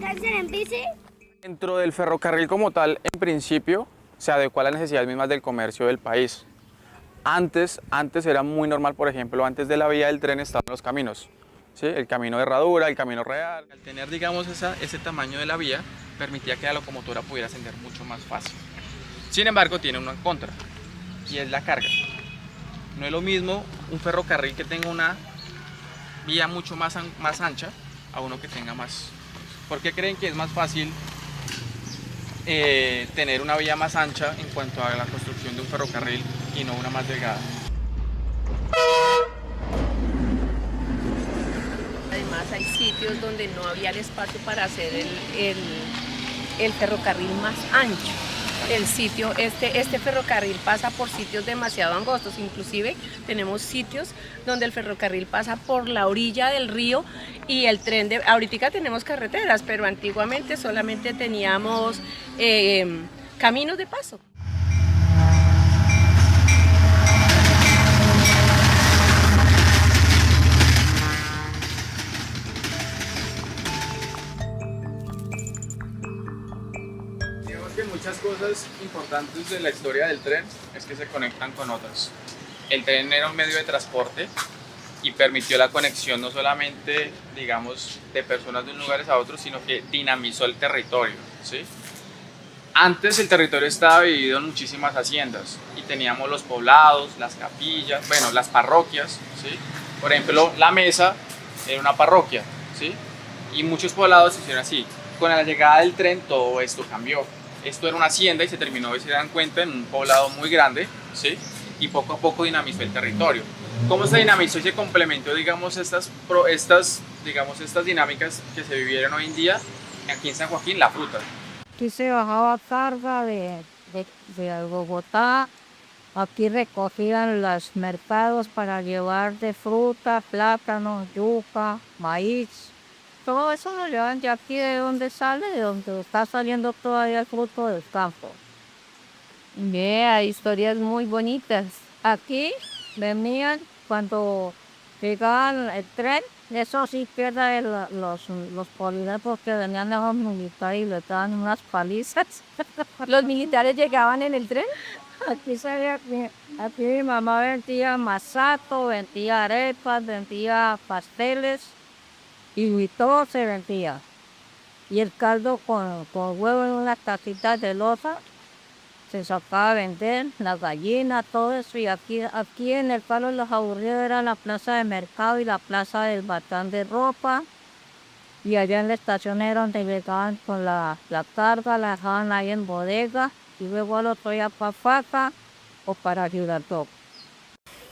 en bici? Dentro del ferrocarril como tal, en principio, se adecuó a las necesidades mismas del comercio del país. Antes era muy normal, por ejemplo, antes de la vía del tren estaban los caminos, ¿sí? El camino de herradura, el camino real. Al tener, digamos, ese tamaño de la vía, permitía que la locomotora pudiera ascender mucho más fácil. Sin embargo, tiene una contra, y es la carga. No es lo mismo un ferrocarril que tenga una vía mucho más ancha a uno que tenga más. ¿Por qué creen que es más fácil tener una vía más ancha en cuanto a la construcción de un ferrocarril y no una más delgada? Además hay sitios donde no había el espacio para hacer el ferrocarril más ancho. Este ferrocarril pasa por sitios demasiado angostos, inclusive tenemos sitios donde el ferrocarril pasa por la orilla del río y el tren ahorita tenemos carreteras, pero antiguamente solamente teníamos caminos de paso. Que muchas cosas importantes de la historia del tren es que se conectan con otras. El tren era un medio de transporte y permitió la conexión no solamente, digamos, de personas de un lugar a otro, sino que dinamizó el territorio, ¿sí? Antes el territorio estaba dividido en muchísimas haciendas y teníamos los poblados, las capillas, bueno, las parroquias, ¿sí? Por ejemplo, La Mesa era una parroquia, ¿sí? Y muchos poblados se hicieron así. Con la llegada del tren todo esto cambió. Esto era una hacienda y se terminó, si se dan cuenta, en un poblado muy grande, ¿sí? Y poco a poco dinamizó el territorio. ¿Cómo se dinamizó y se complementó, digamos, estas dinámicas que se vivieron hoy en día aquí en San Joaquín? La fruta. Aquí se bajaba carga de Bogotá, aquí recogían los mercados para llevar de fruta, plátano, yuca, maíz. Todo eso lo llevan de aquí, de donde sale, de donde está saliendo todavía el fruto del campo. Hay historias muy bonitas. Aquí venían cuando llegaban el tren, eso sí pierde los policías porque venían los militares y le daban unas palizas. ¿Los militares llegaban en el tren? Aquí mi mamá vendía masato, vendía arepas, vendía pasteles y todo se vendía. Y el caldo con huevo en una tacita de loza se sacaba a vender, la gallina, todo eso. Y aquí en el Palo de los Aburridos era la plaza de mercado y la plaza del batán de ropa. Y allá en la estación era donde llegaban con la carga, la dejaban ahí en bodega y luego al otro día para Faca o para Girardot.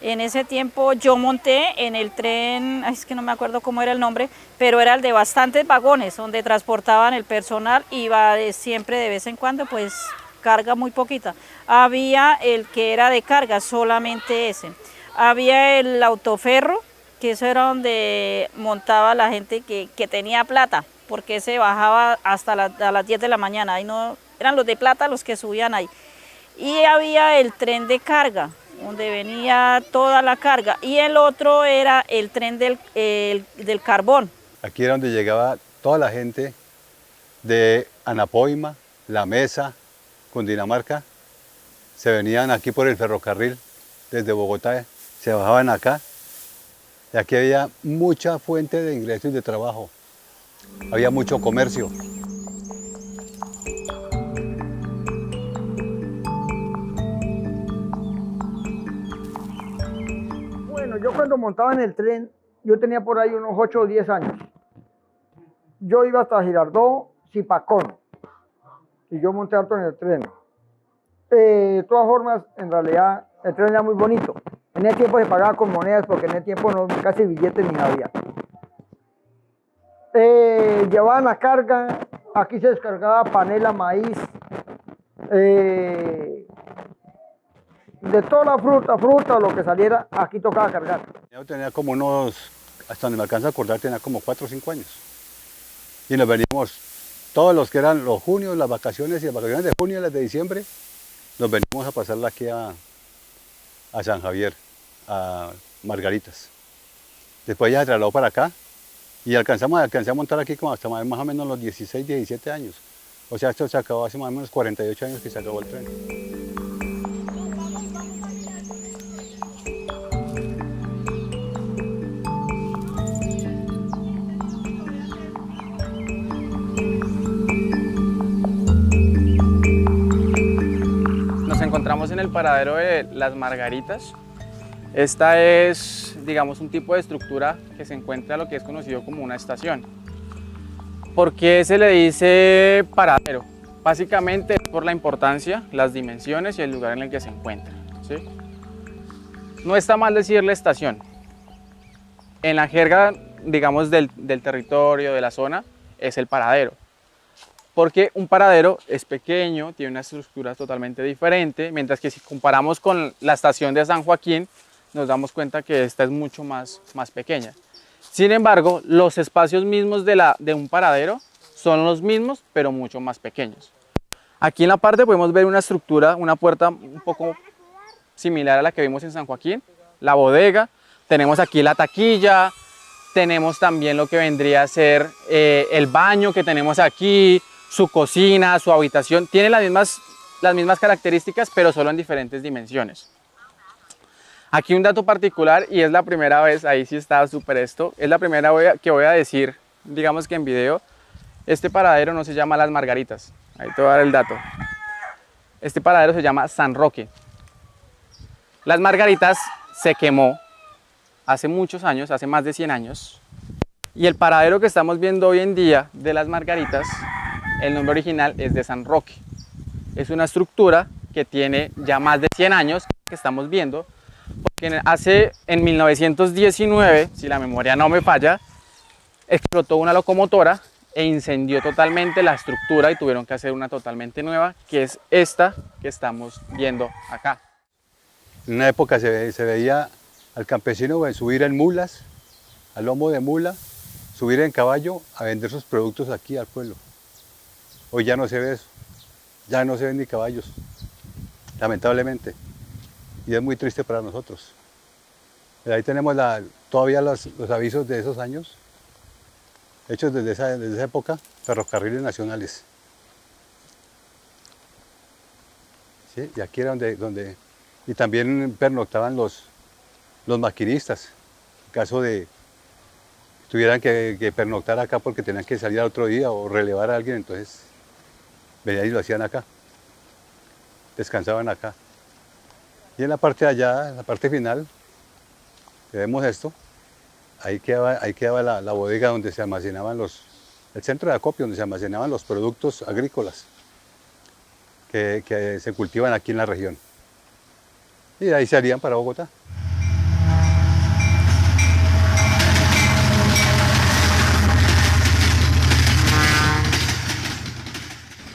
En ese tiempo yo monté en el tren, es que no me acuerdo cómo era el nombre, pero era el de bastantes vagones donde transportaban el personal, iba siempre de vez en cuando, pues carga muy poquita. Había el que era de carga, solamente ese. Había el autoferro, que eso era donde montaba la gente que tenía plata, porque se bajaba hasta a las 10 de la mañana, ahí no, eran los de plata los que subían ahí. Y había el tren de carga, donde venía toda la carga, y el otro era el tren del carbón. Aquí era donde llegaba toda la gente de Anapoima, La Mesa, Cundinamarca, se venían aquí por el ferrocarril desde Bogotá, se bajaban acá, y aquí había mucha fuente de ingresos y de trabajo, había mucho comercio. Yo cuando montaba en el tren, yo tenía por ahí unos 8 o 10 años. Yo iba hasta Girardot, Zipacón, y yo monté harto en el tren. De todas formas, en realidad, el tren era muy bonito. En ese tiempo se pagaba con monedas porque en ese tiempo no casi billetes ni había. Llevaban la carga, aquí se descargaba panela, maíz, de toda la fruta, lo que saliera, aquí tocaba cargar. Yo tenía como hasta donde me alcanza a acordar, tenía como 4 o 5 años. Y nos veníamos, todos los que eran los junios, las vacaciones y las vacaciones de junio y las de diciembre, nos venimos a pasarla aquí a San Javier, a Margaritas. Después ya se trasladó para acá Y alcancé a montar aquí como hasta más o menos los 16, 17 años. O sea, esto se acabó hace más o menos 48 años que se acabó el tren. Nos encontramos en el paradero de Las Margaritas. Esta es, digamos, un tipo de estructura que se encuentra lo que es conocido como una estación. ¿Por qué se le dice paradero? Básicamente es por la importancia, las dimensiones y el lugar en el que se encuentra, ¿sí? No está mal decirle estación. En la jerga, digamos, del territorio, de la zona, es el paradero. Porque un paradero es pequeño, tiene una estructura totalmente diferente, mientras que si comparamos con la estación de San Joaquín, nos damos cuenta que esta es mucho más pequeña. Sin embargo, los espacios mismos de un paradero son los mismos, pero mucho más pequeños. Aquí en la parte podemos ver una estructura, una puerta un poco similar a la que vimos en San Joaquín, la bodega, tenemos aquí la taquilla, tenemos también lo que vendría a ser el baño que tenemos aquí, su cocina, su habitación, tiene las mismas características, pero solo en diferentes dimensiones. Aquí un dato particular, y es la primera vez, ahí sí está súper esto, es la primera vez que voy a decir, digamos que en video, este paradero no se llama Las Margaritas, ahí te voy a dar el dato. Este paradero se llama San Roque. Las Margaritas se quemó hace muchos años, hace más de 100 años, y el paradero que estamos viendo hoy en día de Las Margaritas, el nombre original es de San Roque. Es una estructura que tiene ya más de 100 años que estamos viendo, porque en 1919, si la memoria no me falla, explotó una locomotora e incendió totalmente la estructura y tuvieron que hacer una totalmente nueva, que es esta que estamos viendo acá. En una época se veía al campesino subir en mulas, al lomo de mula, subir en caballo a vender sus productos aquí al pueblo. Hoy ya no se ve eso, ya no se ven ni caballos, lamentablemente. Y es muy triste para nosotros. Pero ahí tenemos todavía los avisos de esos años, hechos desde esa época, ferrocarriles nacionales. ¿Sí? Y aquí era donde y también pernoctaban los maquinistas, en caso de que tuvieran que pernoctar acá porque tenían que salir al otro día o relevar a alguien, entonces venían y lo hacían acá, descansaban acá. Y en la parte de allá, en la parte final, que vemos esto, ahí quedaba la bodega donde se almacenaban el centro de acopio, donde se almacenaban los productos agrícolas que se cultivan aquí en la región. Y de ahí salían para Bogotá.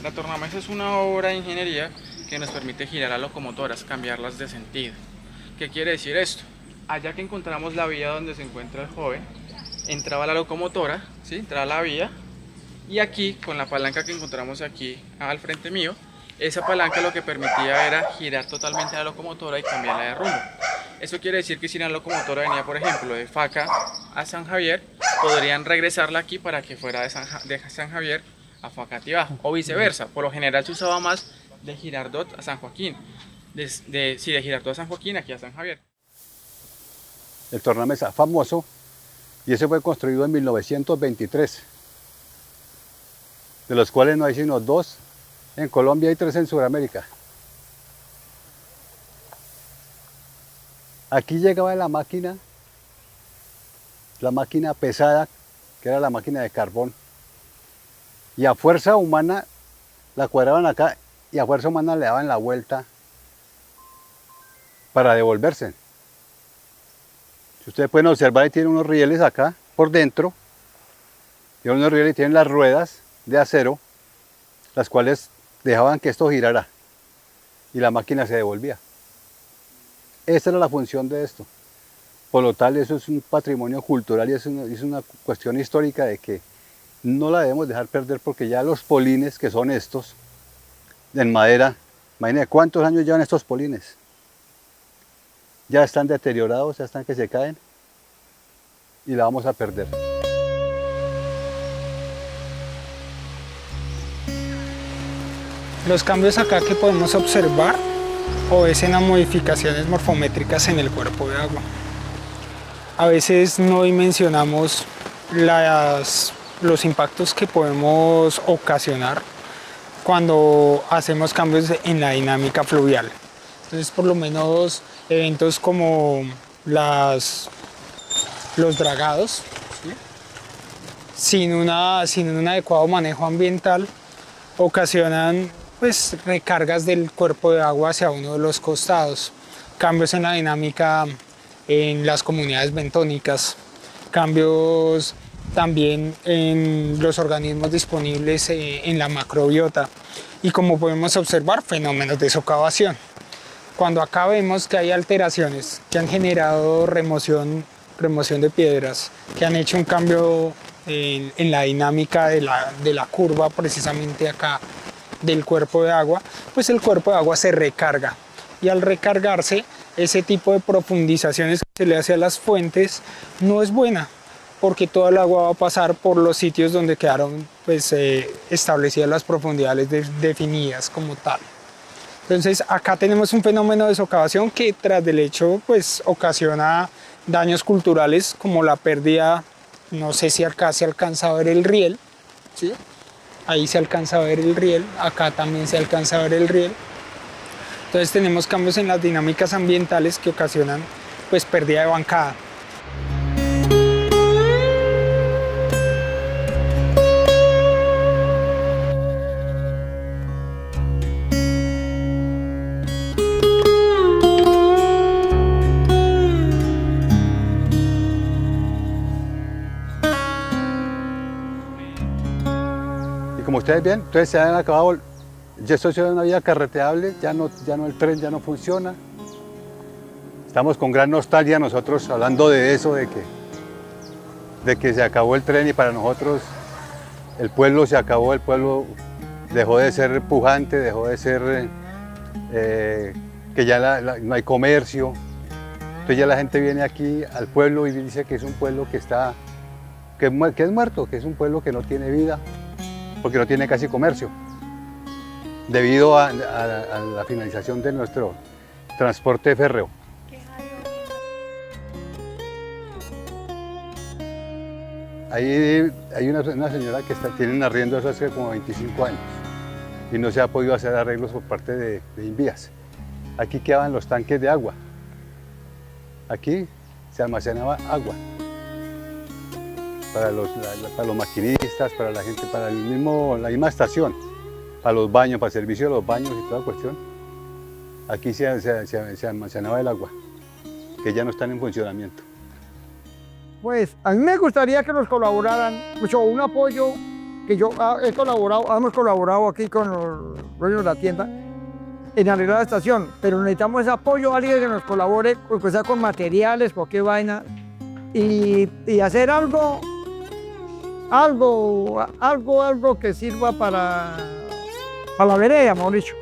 La tornamesa es una obra de ingeniería que nos permite girar a locomotoras, cambiarlas de sentido. ¿Qué quiere decir esto? Allá que encontramos la vía donde se encuentra el joven, entraba la locomotora, ¿sí? Entraba la vía, y aquí, con la palanca que encontramos aquí al frente mío, esa palanca lo que permitía era girar totalmente la locomotora y cambiarla de rumbo. Eso quiere decir que si la locomotora venía, por ejemplo, de Faca a San Javier, podrían regresarla aquí para que fuera de San Javier a Facatibá, o viceversa. Por lo general se usaba más de Girardot a San Joaquín, de Girardot a San Joaquín aquí a San Javier. El tornamesa famoso, y ese fue construido en 1923, de los cuales no hay sino 2 en Colombia y 3 en Sudamérica. Aquí llegaba la máquina pesada, que era la máquina de carbón, y a fuerza humana la cuadraban acá y a fuerza humana le daban la vuelta para devolverse. Si ustedes pueden observar, ahí tiene unos rieles acá por dentro, tiene unos rieles y tienen las ruedas de acero, las cuales dejaban que esto girara y la máquina se devolvía. Esa era la función de esto. Por lo tal, eso es un patrimonio cultural y es una cuestión histórica de que no la debemos dejar perder, porque ya los polines que son estos, en madera, imagínense cuántos años llevan estos polines. Ya están deteriorados, ya están que se caen y la vamos a perder. Los cambios acá que podemos observar obedecen a modificaciones morfométricas en el cuerpo de agua. A veces no dimensionamos los impactos que podemos ocasionar cuando hacemos cambios en la dinámica fluvial. Entonces, por lo menos eventos como los dragados, ¿sí?, sin un adecuado manejo ambiental, ocasionan pues recargas del cuerpo de agua hacia uno de los costados, cambios en la dinámica en las comunidades bentónicas, cambios también en los organismos disponibles en la macrobiota y, como podemos observar, fenómenos de socavación. Cuando acá vemos que hay alteraciones que han generado remoción de piedras, que han hecho un cambio en la dinámica de la curva precisamente acá del cuerpo de agua, pues el cuerpo de agua se recarga, y al recargarse ese tipo de profundizaciones que se le hace a las fuentes no es buena, porque toda el agua va a pasar por los sitios donde quedaron pues, establecidas las profundidades definidas como tal. Entonces acá tenemos un fenómeno de socavación que tras del hecho pues, ocasiona daños culturales como la pérdida, no sé si acá se alcanza a ver el riel, ¿sí? Ahí se alcanza a ver el riel, acá también se alcanza a ver el riel. Entonces tenemos cambios en las dinámicas ambientales que ocasionan pues, pérdida de bancada. Como ustedes ven, entonces se han acabado, ya esto es una vía carreteable, ya no el tren ya no funciona. Estamos con gran nostalgia nosotros hablando de eso, de que se acabó el tren, y para nosotros el pueblo se acabó, el pueblo dejó de ser pujante, dejó de ser que ya no hay comercio. Entonces ya la gente viene aquí al pueblo y dice que es un pueblo que es muerto, que es un pueblo que no tiene vida, porque no tiene casi comercio, debido a la finalización de nuestro transporte férreo. Ahí hay una señora que tiene un arriendo eso hace como 25 años y no se ha podido hacer arreglos por parte de Invías. Aquí quedaban los tanques de agua, aquí se almacenaba agua para los maquinistas, para la gente, para la misma estación, para los baños, para el servicio de los baños y toda cuestión. Aquí se almacenaba el agua, que ya no están en funcionamiento. Pues a mí me gustaría que nos colaboraran, mucho un apoyo que hemos colaborado aquí con los dueños de la tienda en arreglar la estación, pero necesitamos ese apoyo, alguien que nos colabore, pues sea con materiales, cualquier vaina, y hacer algo que sirva para la vereda, mejor dicho.